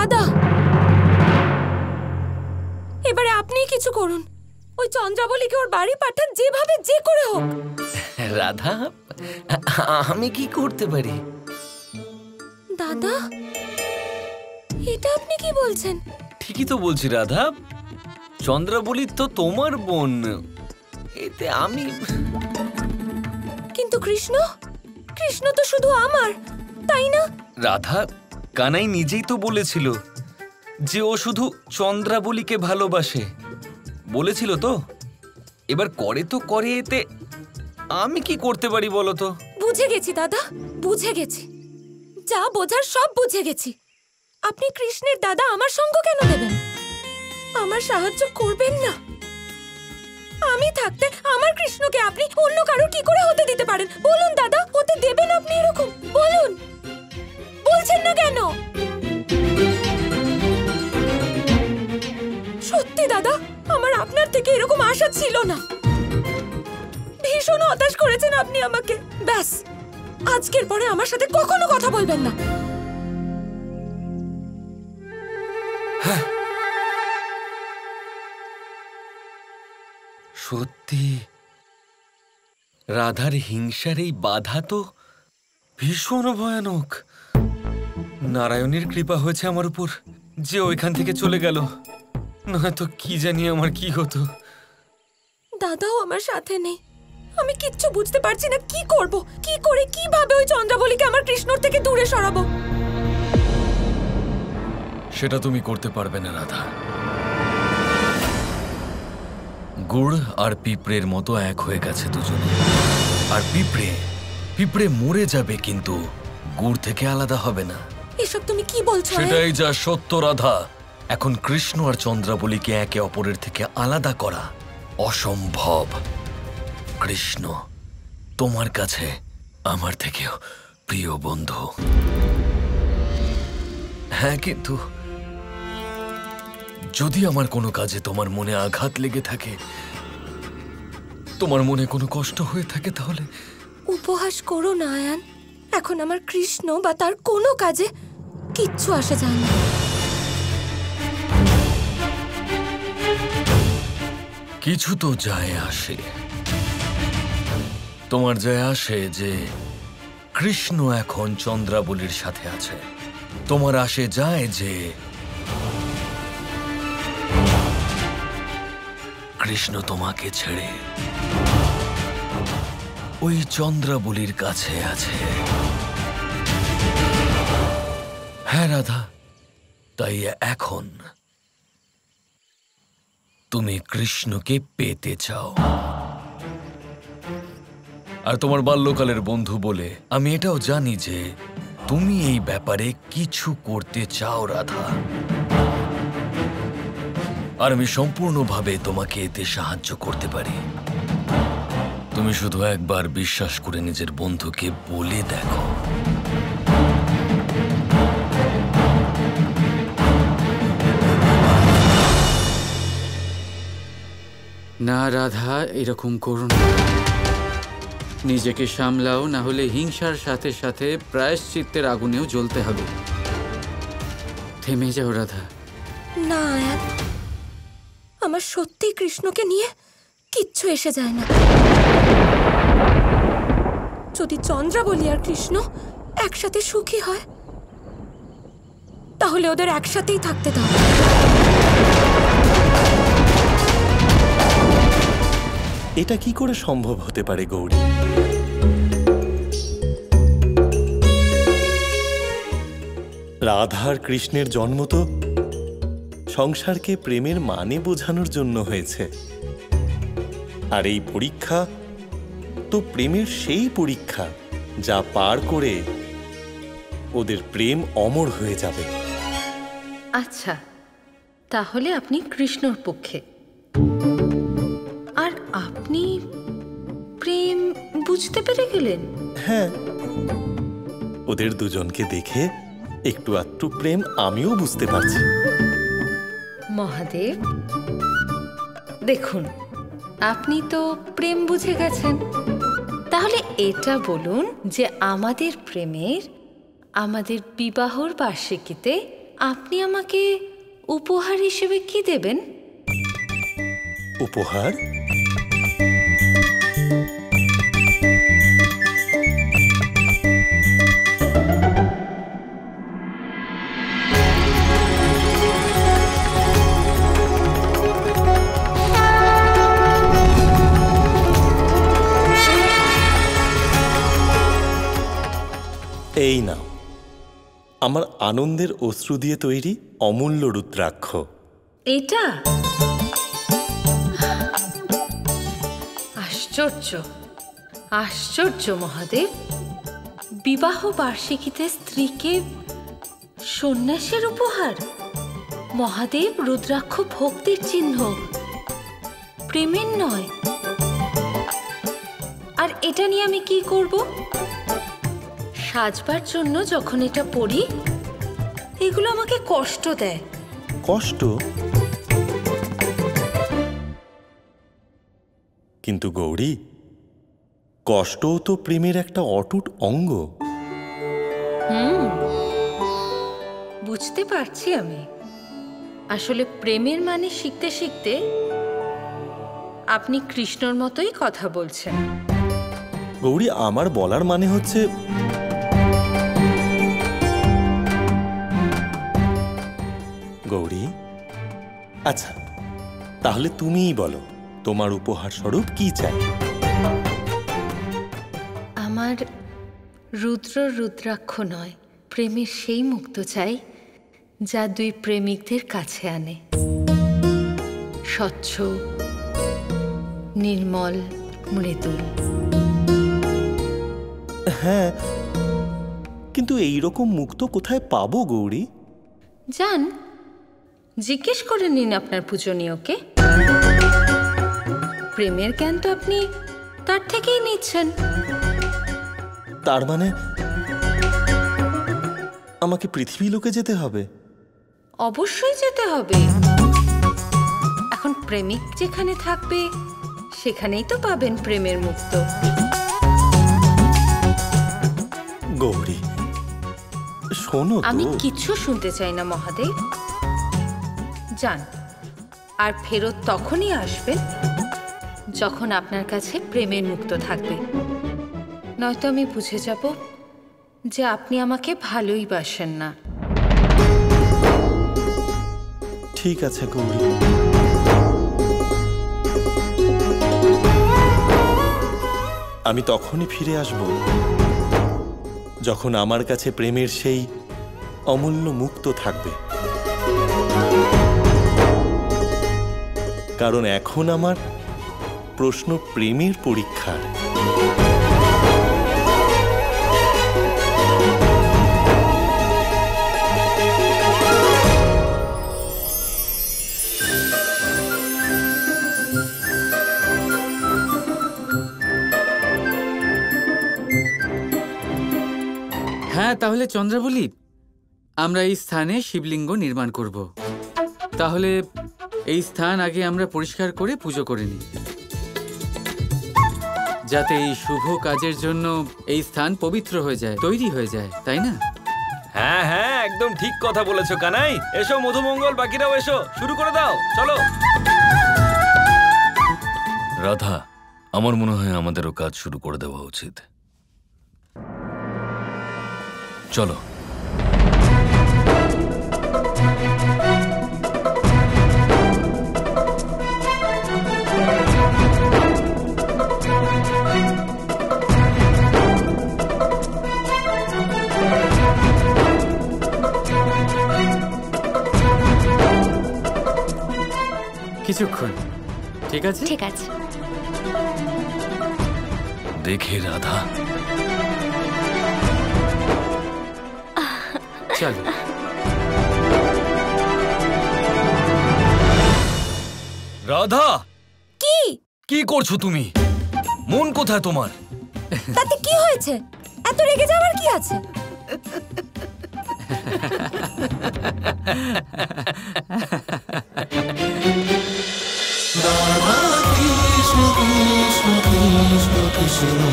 দাদা, এবারে আপনিই কিছু করুন। ওই চন্দ্রাবলীকে ওর বাড়ি পাঠান, যেভাবে যে করে হোক। রাধা, আমি কি করতে পারি? দাদা, এটা আপনি কি বলছেন? ঠিকই তো বলছি রাধা, চন্দ্রাবলী তো তোমার বোন, এতে আমি। কিন্তু কৃষ্ণ, কৃষ্ণ তো শুধু আমার, তাই না? রাধা, কানাই নিজেই তো বলেছিল যে ও শুধু চন্দ্রাবলীকে ভালোবাসে, বলেছিল তো। এবার করে তো করে, এতে আমি কি করতে পারি বলো তো? বুঝে গেছি দাদা, বুঝে গেছি, যা বোঝার সব বুঝে গেছি। আপনি কৃষ্ণের দাদা, আমার সঙ্গ কেন দেবেন? আমার সাহায্য করবেন না? আমি থাকতে আমার কৃষ্ণকে আপনি অন্য কারো কি করে হতে দিতে পারেন? বলুন দাদা, হতে দেবেন আপনি এরকম? বলুন, বলছেন না কেন? সত্যি দাদা, আমার আপনার থেকে এরকম আশা ছিল না। ভীষণ হতাশ করেছেন আপনি আমাকে। ব্যাস, আজকের পরে আমার সাথে কখনো কথা বলবেন না। সত্যি, রাধার হিংসার এই বাধা তো ভীষণ ভয়ানক। নারায়ণের কৃপা হয়েছে আমার উপর যে ওইখান থেকে চলে গেল, নয়তো কি জানি আমার কি হতো। দাদাও আমার সাথে নেই, আমি কিচ্ছু বুঝতে পারছি না কি করব, কি করে কিভাবে ওই চন্দ্রাবলীকে আমার কৃষ্ণর থেকে দূরে সরাবো। সেটা তুমি করতে পারবে না রাধা। গুড় আর পিঁপড়ের মতো এক হয়ে গেছে দুজনে। আর পিঁপড়ে মরে যাবে, কিন্তু গুড় থেকে আলাদা হবে না। এসব তুমি কি বলছো? সেটাই যা সত্য রাধা। এখন কৃষ্ণ আর চন্দ্রাবলীকে একে অপরের থেকে আলাদা করা অসম্ভব। কৃষ্ণ তোমার কাছে আমার থেকেও প্রিয় বন্ধু। হ্যাঁ, কিন্তু যদি আমার কোনো কাজে তোমার মনে আঘাত লেগে থাকে, তোমার মনে কোনো কষ্ট হয়ে থাকে, তাহলে উপহাস করো না আয়ান। এখন আমার কৃষ্ণ বা তার কোনো কাজে কিচ্ছু আসে যায় না। কিছু তো যায় আসে। তোমার যায় আসে যে কৃষ্ণ এখন চন্দ্রাবলীর সাথে আছে। তোমার আসে যায় যে কৃষ্ণ তোমাকে ছেড়ে ওই চন্দ্রাবলীর কাছে আছে। হ্যাঁ রাধা, তাই এখন তুমি কৃষ্ণকে পেতে চাও। আর তোমার বাল্যকালের বন্ধু বলে আমি এটাও জানি যে তুমি এই ব্যাপারে কিছু করতে চাও রাধা। আর আমি সম্পূর্ণভাবে তোমাকে এতে সাহায্য করতে পারি। তুমি শুধু একবার বিশ্বাস করে নিজের বন্ধুকে বলে দেখো। না রাধা, এরকম করো না। নিজেকে সামলাও, না হলে হিংসার সাথে সাথে প্রায়শ্চিত্তের আগুনেও জ্বলতে হবে। থেমে যাও রাধা। না আয়ান, আমার সত্যি কৃষ্ণকে নিয়ে কিচ্ছু এসে যায় না। যদি চন্দ্রাবলী আর কৃষ্ণ একসাথে সুখী হয়, তাহলে ওদের একসাথেই থাকতে দাও। এটা কি করে সম্ভব হতে পারে গৌরী? রাধা আর কৃষ্ণের জন্ম তো সংসারকে প্রেমের মানে বোঝানোর জন্য হয়েছে। আর এই পরীক্ষা তো প্রেমের সেই পরীক্ষা যা পার করে ওদের প্রেম অমর হয়ে যাবে। আচ্ছা, তাহলে আপনি কৃষ্ণর পক্ষে, আর আপনি প্রেম বুঝতে পেরে গেলেন? হ্যাঁ, ওদের দুজনকে দেখে একটু আধটু প্রেম আমিও বুঝতে পারছি। মহাদেব, দেখুন, আপনি তো প্রেম বুঝে গেছেন। তাহলে এটা বলুন যে আমাদের প্রেমের, আমাদের বিবাহর বার্ষিকীতে আপনি আমাকে উপহার হিসেবে কি দেবেন? উপহার? এই নাও, আমার আনন্দের অশ্রু দিয়ে তৈরি অমূল্য রুদ্রাক্ষ। এটা আশ্চর্য, আশ্চর্য মহাদেব। বিবাহ বার্ষিকীতে স্ত্রীকে সন্ন্যাসের উপহার। মহাদেব, রুদ্রাক্ষ ভক্তির চিহ্ন, প্রেমের নয়। আর এটা নিয়ে আমি কি করব? সাজবার জন্য যখন এটা পরি, এগুলো আমাকে কষ্ট দেয়। কষ্ট? কিন্তু গৌরী, কষ্টও তো প্রেমের একটা অটুট অঙ্গ। বুঝতে পারছি আমি। আসলে প্রেমের মানে শিখতে শিখতে আপনি কৃষ্ণর মতোই কথা বলছেন। গৌরী, আমার বলার মানে হচ্ছে গৌরী, আচ্ছা তাহলে তুমিই বলো, তোমার উপহার স্বরূপ কি চাই? আমার রুদ্রাক্ষ নয়, প্রেমের সেই মুক্ত চাই যা দুই প্রেমিকদের কাছে আনে। স্বচ্ছ, নির্মল, মৃদুল। হ্যাঁ, কিন্তু এইরকম মুক্ত কোথায় পাবো গৌরী? যান, জিজ্ঞেস করে নিন আপনার পূজনীয়কে। প্রেমের জ্ঞান তো আপনি তার থেকেই নিচ্ছেন। তার মানে আমাকে পৃথিবী লোকে যেতে হবে? অবশ্যই যেতে হবে। এখন প্রেমিক যেখানে থাকবে সেখানেই তো পাবেন প্রেমের মুক্ত। গৌরী শোনো, আমি কিছু শুনতে চাই না মহাদেব। যান, আর ফেরত তখনই আসবেন যখন আপনার কাছে প্রেমের মুক্ত থাকবে। নয়তো আমি বুঝে যাব যে আপনি আমাকে ভালোই বাসেন না। ঠিক আছে গৌরী। আমি তখনই ফিরে আসব যখন আমার কাছে প্রেমের সেই অমূল্য মুক্ত থাকবে। কারণ এখন আমার প্রশ্ন প্রেমের পরীক্ষার। হ্যাঁ, তাহলে চন্দ্রাবলী, আমরা এই স্থানে শিবলিঙ্গ নির্মাণ করব। তাহলে এই স্থান আগে আমরা পরিষ্কার করে পুজো করে নিই, যাতে এই শুভ কাজের জন্য এই স্থান পবিত্র হয়ে যায়, তৈরি হয়ে যায়, তাই না? হ্যাঁ হ্যাঁ, একদম ঠিক কথা বলেছো কানাই। এসো মধুমঙ্গল, বাকিরাও এসো, শুরু করে দাও, চলো। রাধা, আমার মনে হয় আমাদেরও কাজ শুরু করে দেওয়া উচিত। চলো। কিছুক্ষণ, ঠিক আছে? ঠিক আছে। দেখে রাধা, চলো। রাধা, কি কি করছো তুমি? মন কোথায় তোমার? তাতে কি হয়েছে? এত রেগে যাওয়ার কি আছে? Krishna Krishna Krishna Krishna